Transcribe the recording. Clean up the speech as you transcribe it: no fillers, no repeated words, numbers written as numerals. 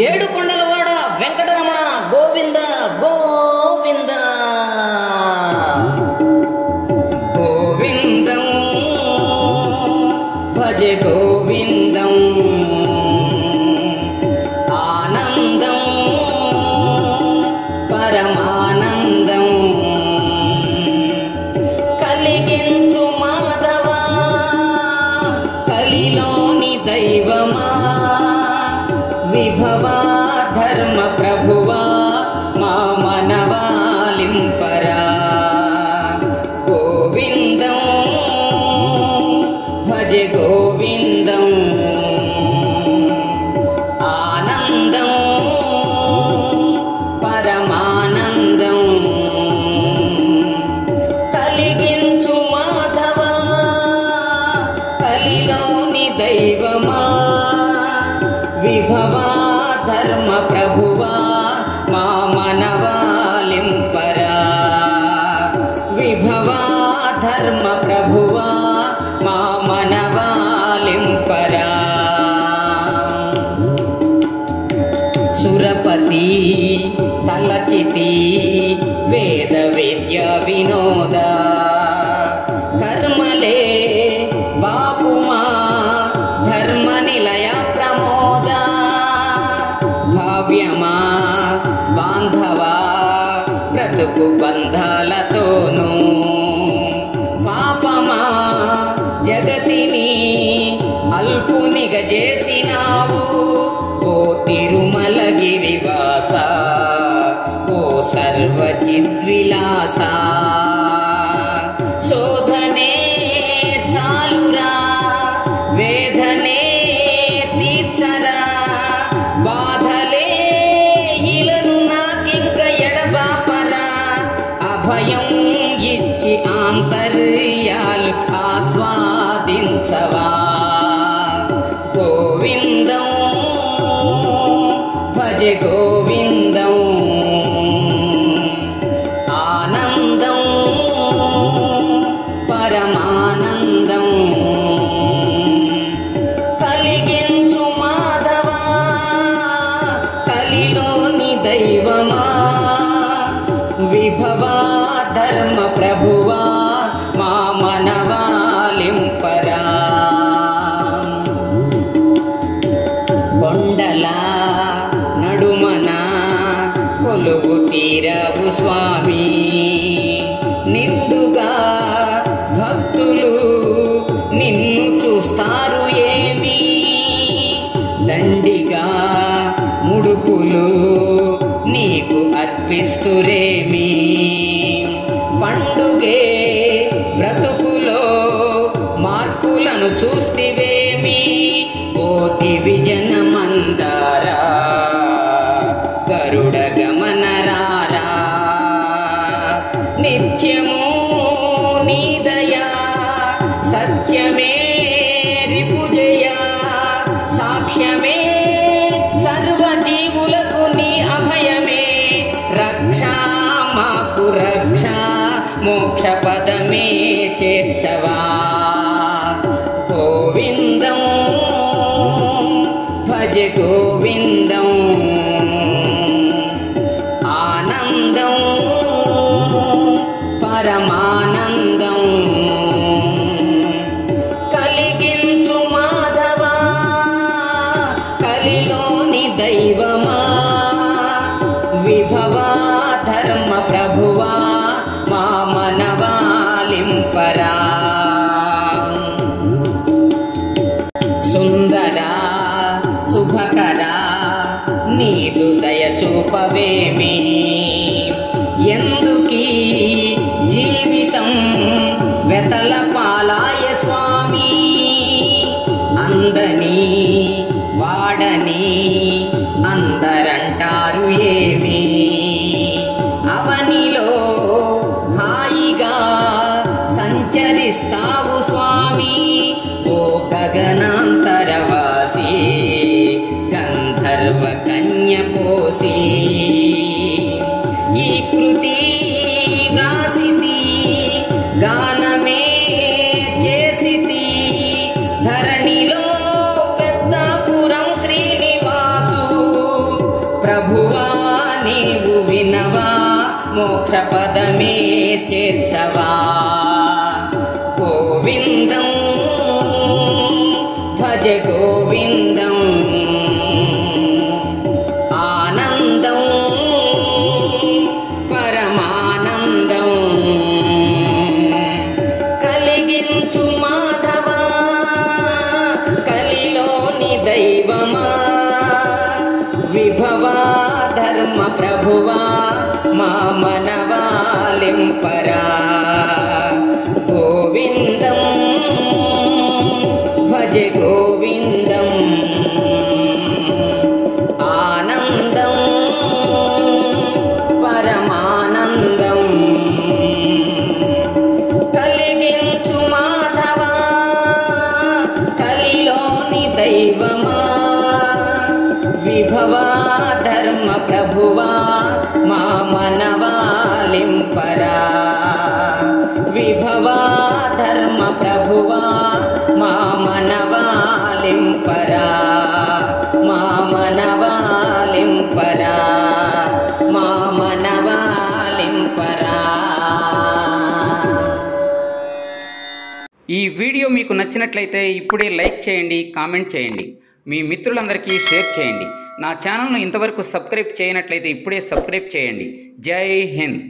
ఏడు కొండలవాడ వెంకటరమణ గోవింద గోవింద గోవిందం భజ గోవిందం ఆనందం పరమానందం కలిగించు మాధవా కలిలోని దైవమా విభవా ధర్మ ప్రభువా మా మనవాలింపరా గోవిందం భజ గోవిందం ఆనందం పరమానందం కలిగించు మాధవా కలిలోని దైవమా విభవా ధర్మ ప్రభువా మా మనవాలింపరా విభవా ధర్మ ప్రభువా మా మనవాలింపరా సురపతి తలచితి వేద వేద్య వినోద కర్మలే బాపుమా ధర్మ నిలయ ప్రమోద భావ్యమా బాంధవా బ్రతుకు బంధాలతోనూ పాపమా జగతిని అల్పునిగా చేసినావు ఓ తిరుమలగిరివాస ఓ సర్వచిద్విలాస శోధనే చాలురా వేదనే తీర్చరా బాధలే ఇలను నాకింక ఎడబాపరా అభయం ఇచ్చి ఆంతర్యాలు ఆస్వాదించవా గోవిందం భజ గోవిందం ఆనందం పరమానందం కలిగించు మాధవా కలిలోని దైవమా విభవా ధర్మ ప్రభువా మా మనవాలింపరా కొండల నడుమన కొలువు తీరవు స్వామి నిండుగా భక్తులు నిన్ను చూస్తారు ఏమి దండిగా ముడుపులు నీకు అర్పిస్తురేమి పండుగే బ్రతుకులో మార్పులను చూస్తివేమి ఓ దివిజనమందారా గరుడ గమనరారా నిత్యము నీ దయా సత్యమే రిపుజయ సాక్ష్యమే సర్వజీవులకు నీ అభయమే రక్షా మాకు రక్ష మోక్ష పదమే చేర్చవా గోవిందం భజ గోవిందం ఆనందం పరమానందం కలిగించు మాధవా కలిలోని దైవమా విభవా ధర్మ ప్రభువా మా మనవాలింపరా సుందరా శుభకరా నీదు దయ చూపవేమి ఎందుకీ జీవితం వెతల పాలాయ స్వామి అందని వాడని అందరంటారు ఏమి అవనిలో హాయిగా సంచరిస్తావు స్వామి ఓ గగనాంతరవాసి గంధర్వ కన్య పోసి ఈ కృతి వ్రాసితి గానమే చేసితి ధరణిలో పెద్ద పురం శ్రీనివాసు చేర్చవా గోవిందం భజ గోవిందం ఆనందం పరమానందం కలిగించు మాధవా కలిలోని దైవమా విభవా ధర్మ ప్రభువా మా మనవాలింపరా గోవిందం భజ గోవిందం ఆనందం పరమానందం కలిగించు మాధవా కలిలోని దైవమా విభవా ధర్మ ప్రభువా మా మనవాలింపరా విభవా ధర్మ ప్రభువా మా మనవాలింపరా మా మనవాలింపరా మా మనవాలింపరా. ఈ వీడియో మీకు నచ్చినట్లయితే ఇప్పుడే లైక్ చేయండి, కామెంట్ చేయండి, మీ మిత్రులందరికీ షేర్ చేయండి. నా ఛానల్ను ఇంతవరకు సబ్స్క్రైబ్ చేయనట్లయితే ఇప్పుడే సబ్స్క్రైబ్ చేయండి. జై హింద్.